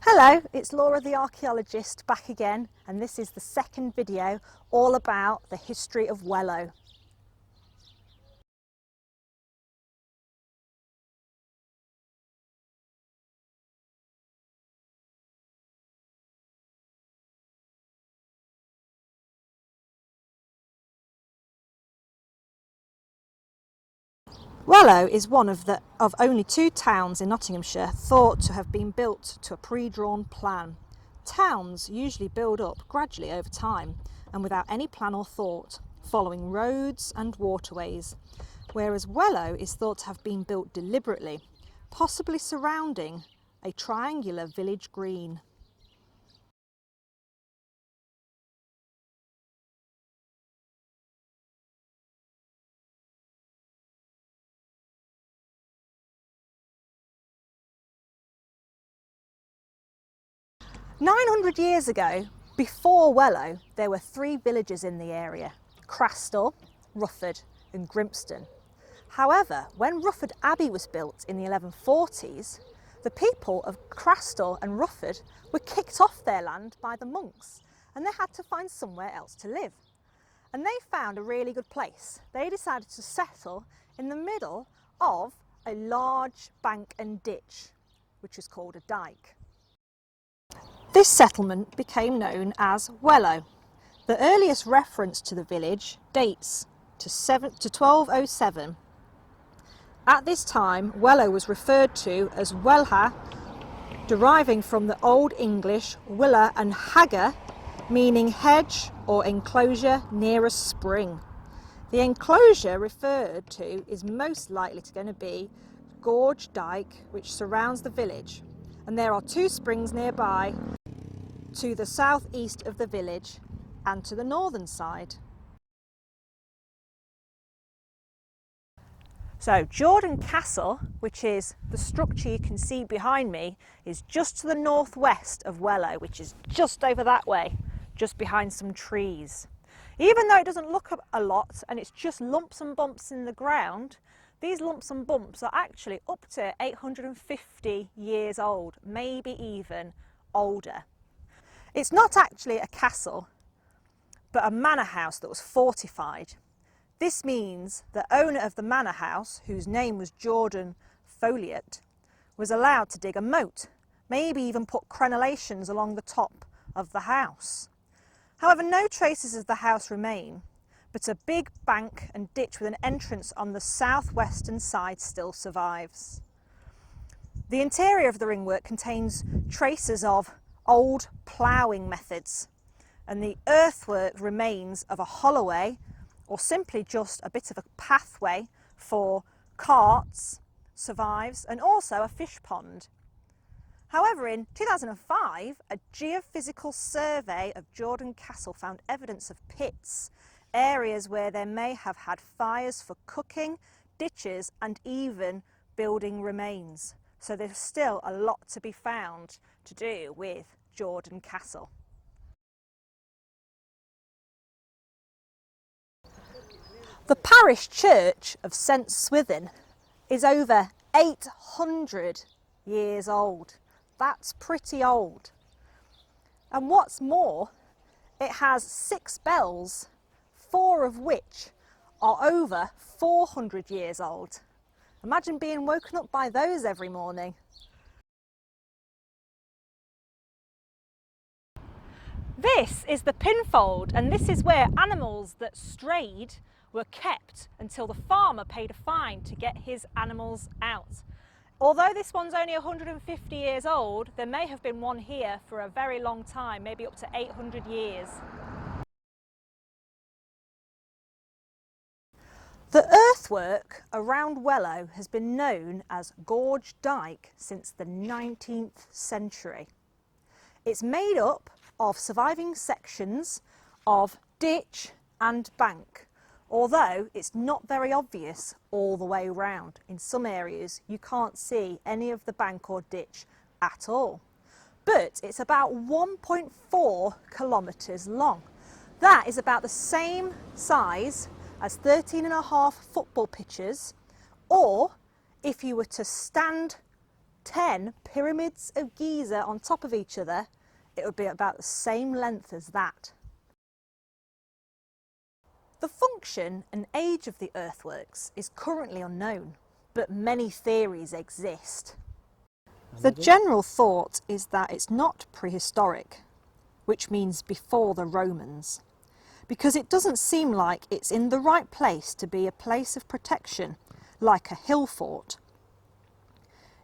Hello, it's Laura the archaeologist back again, and this is the second video all about the history of Wellow. Wellow is one of only two towns in Nottinghamshire thought to have been built to a pre-drawn plan. Towns usually build up gradually over time and without any plan or thought, following roads and waterways, whereas Wellow is thought to have been built deliberately, possibly surrounding a triangular village green. "900 years ago, before Wellow, there were three villages in the area: Crastor, Rufford and Grimston. However, when Rufford Abbey was built in the 1140s, the people of Crastor and Rufford were kicked off their land by the monks and they had to find somewhere else to live. And they found a really good place. They decided to settle in the middle of a large bank and ditch, which is called a dyke. This settlement became known as Wellow. The earliest reference to the village dates to 1207. At this time, Wellow was referred to as Wellha, deriving from the Old English willa and haga, meaning hedge or enclosure near a spring. The enclosure referred to is most likely going to be Gorge Dyke, which surrounds the village, and there are two springs nearby, to the southeast of the village and to the northern side. So Jordan Castle, which is the structure you can see behind me, is just to the northwest of Wellow, which is just over that way, just behind some trees. Even though it doesn't look a lot and it's just lumps and bumps in the ground, these lumps and bumps are actually up to 850 years old, maybe even older. It's not actually a castle, but a manor house that was fortified. This means the owner of the manor house, whose name was Jordan Folliot, was allowed to dig a moat, maybe even put crenellations along the top of the house. However, no traces of the house remain, but a big bank and ditch with an entrance on the southwestern side still survives. The interior of the ringwork contains traces of old ploughing methods, and the earthwork remains of a holloway or simply just a bit of a pathway for carts survives, and also a fish pond. However, in 2005, a geophysical survey of Jordan Castle found evidence of pits, areas where there may have had fires for cooking, ditches and even building remains. So there's still a lot to be found to do with Jordan Castle. The parish church of St Swithin is over 800 years old. That's pretty old. And what's more, it has 6 bells, 4 of which are over 400 years old. Imagine being woken up by those every morning. This is the pinfold, and this is where animals that strayed were kept until the farmer paid a fine to get his animals out. Although this one's only 150 years old, there may have been one here for a very long time, maybe up to 800 years. The earthwork around Wellow has been known as Gorge Dyke since the 19th century. It's made up of surviving sections of ditch and bank, although it's not very obvious all the way around. In some areas you can't see any of the bank or ditch at all. But it's about 1.4 kilometres long. That is about the same size as 13.5 football pitches, or if you were to stand 10 pyramids of Giza on top of each other, it would be about the same length as that. The function and age of the earthworks is currently unknown, but many theories exist. The general thought is that it's not prehistoric, which means before the Romans, because it doesn't seem like it's in the right place to be a place of protection, like a hill fort.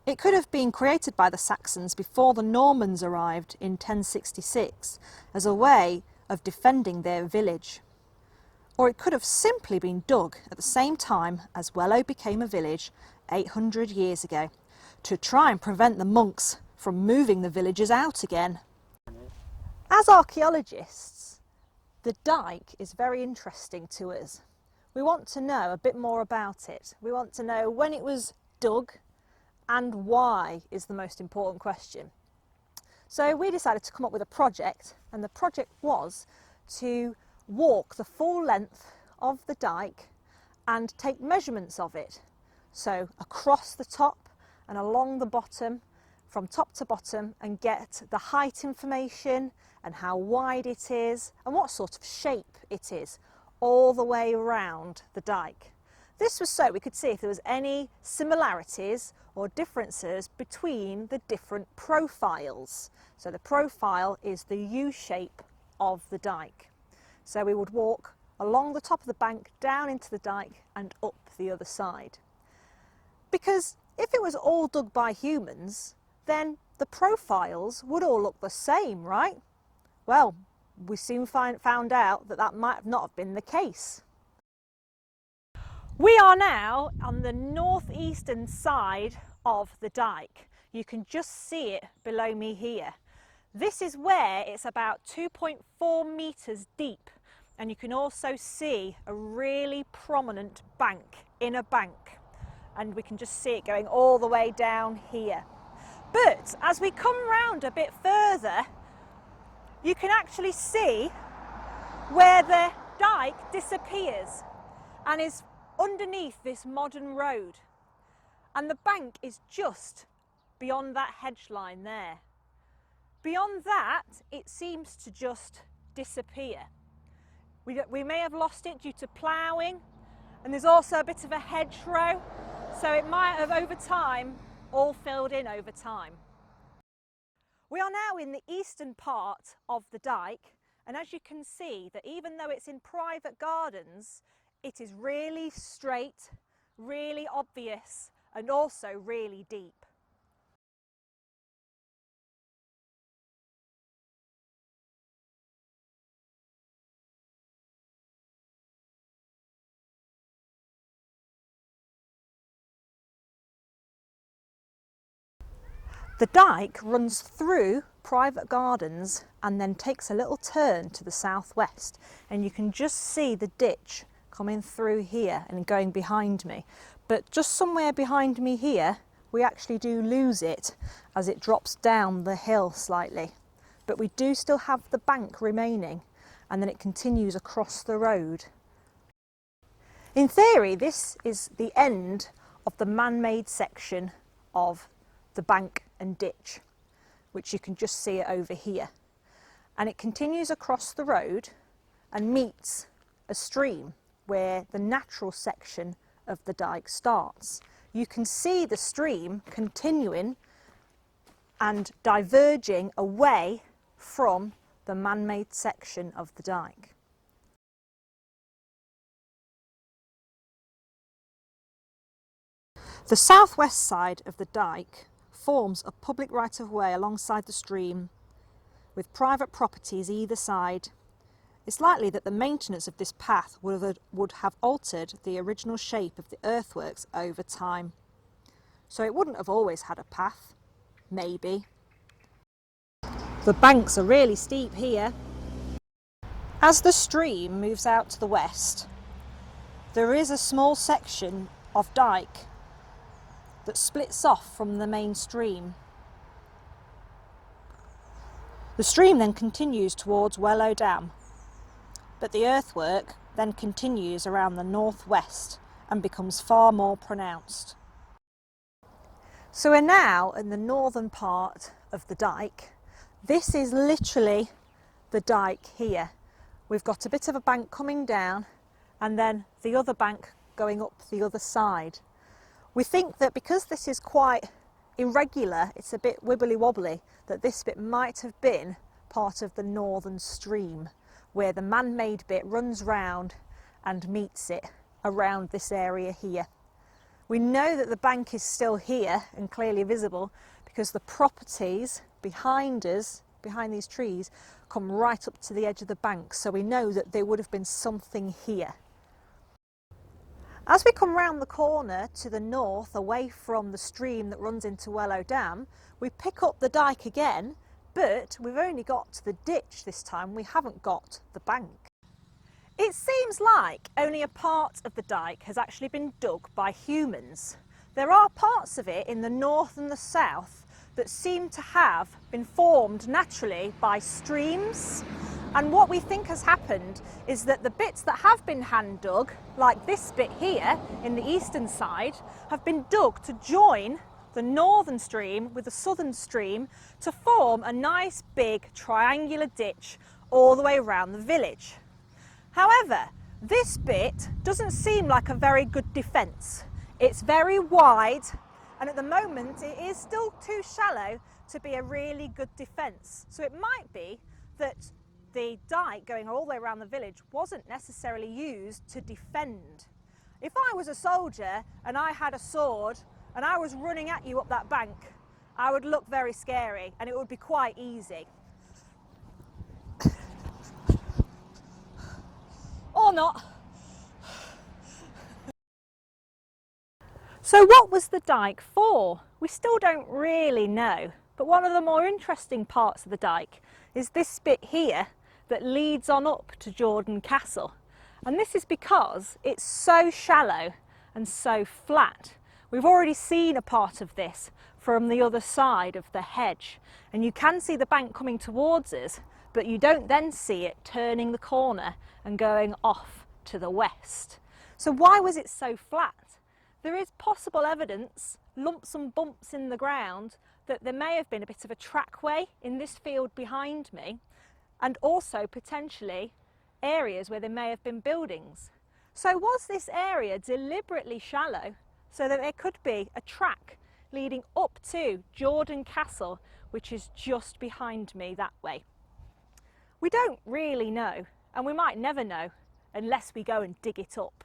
It could have been created by the Saxons before the Normans arrived in 1066 as a way of defending their village. Or it could have simply been dug at the same time as Wellow became a village 800 years ago, to try and prevent the monks from moving the villagers out again. As archaeologists, the dyke is very interesting to us. We want to know a bit more about it. We want to know when it was dug and why is the most important question. So we decided to come up with a project, and the project was to walk the full length of the dyke and take measurements of it. So across the top and along the bottom, from top to bottom, and get the height information and how wide it is and what sort of shape it is all the way around the dyke. This was so we could see if there was any similarities or differences between the different profiles. So the profile is the U shape of the dyke. So we would walk along the top of the bank, down into the dyke and up the other side. Because if it was all dug by humans, then the profiles would all look the same, right? Well, we soon found out that that might not have been the case. We are now on the northeastern side of the dyke. You can just see it below me here. This is where it's about 2.4 metres deep, and you can also see a really prominent bank, inner bank, and we can just see it going all the way down here. But as we come round a bit further, you can actually see where the dyke disappears and is underneath this modern road, and the bank is just beyond that hedge line there. Beyond that, it seems to just disappear. We may have lost it due to ploughing, and there's also a bit of a hedgerow, so it might have over time all filled in over time. We are now in the eastern part of the dyke, and as you can see that even though it's in private gardens, it is really straight, really obvious, and also really deep. The dyke runs through private gardens and then takes a little turn to the southwest, and you can just see the ditch coming through here and going behind me. But just somewhere behind me here, we actually do lose it as it drops down the hill slightly. But we do still have the bank remaining, and then it continues across the road. In theory, this is the end of the man-made section of the bank and ditch, which you can just see it over here. And it continues across the road and meets a stream where the natural section of the dyke starts. You can see the stream continuing and diverging away from the man-made section of the dyke. The southwest side of the dyke forms a public right-of-way alongside the stream with private properties either side. It's likely that the maintenance of this path would have altered the original shape of the earthworks over time. So it wouldn't have always had a path, maybe. The banks are really steep here. As the stream moves out to the west, there is a small section of dyke that splits off from the main stream. The stream then continues towards Wellow Dam, but the earthwork then continues around the northwest and becomes far more pronounced. So we're now in the northern part of the dike. This is literally the dike here. We've got a bit of a bank coming down and then the other bank going up the other side. We think that because this is quite irregular, it's a bit wibbly wobbly, that this bit might have been part of the northern stream, where the man-made bit runs round and meets it around this area here. We know that the bank is still here and clearly visible because the properties behind us, behind these trees, come right up to the edge of the bank, so we know that there would have been something here. As we come round the corner to the north, away from the stream that runs into Wellow Dam, we pick up the dike again, but we've only got to the ditch this time, we haven't got the bank. It seems like only a part of the dike has actually been dug by humans. There are parts of it in the north and the south that seem to have been formed naturally by streams. And what we think has happened is that the bits that have been hand dug, like this bit here in the eastern side, have been dug to join the northern stream with the southern stream to form a nice big triangular ditch all the way around the village. However, this bit doesn't seem like a very good defence. It's very wide, and at the moment it is still too shallow to be a really good defence. So it might be that the dike going all the way around the village wasn't necessarily used to defend. If I was a soldier and I had a sword and I was running at you up that bank, I would look very scary and it would be quite easy. Or not. So what was the dike for? We still don't really know, but one of the more interesting parts of the dike is this bit here that leads on up to Jordan Castle. And this is because it's so shallow and so flat. We've already seen a part of this from the other side of the hedge, and you can see the bank coming towards us, but you don't then see it turning the corner and going off to the west. So why was it so flat? There is possible evidence, lumps and bumps in the ground, that there may have been a bit of a trackway in this field behind me, and also potentially areas where there may have been buildings. So was this area deliberately shallow so that there could be a track leading up to Jordan Castle, which is just behind me that way? We don't really know, and we might never know unless we go and dig it up.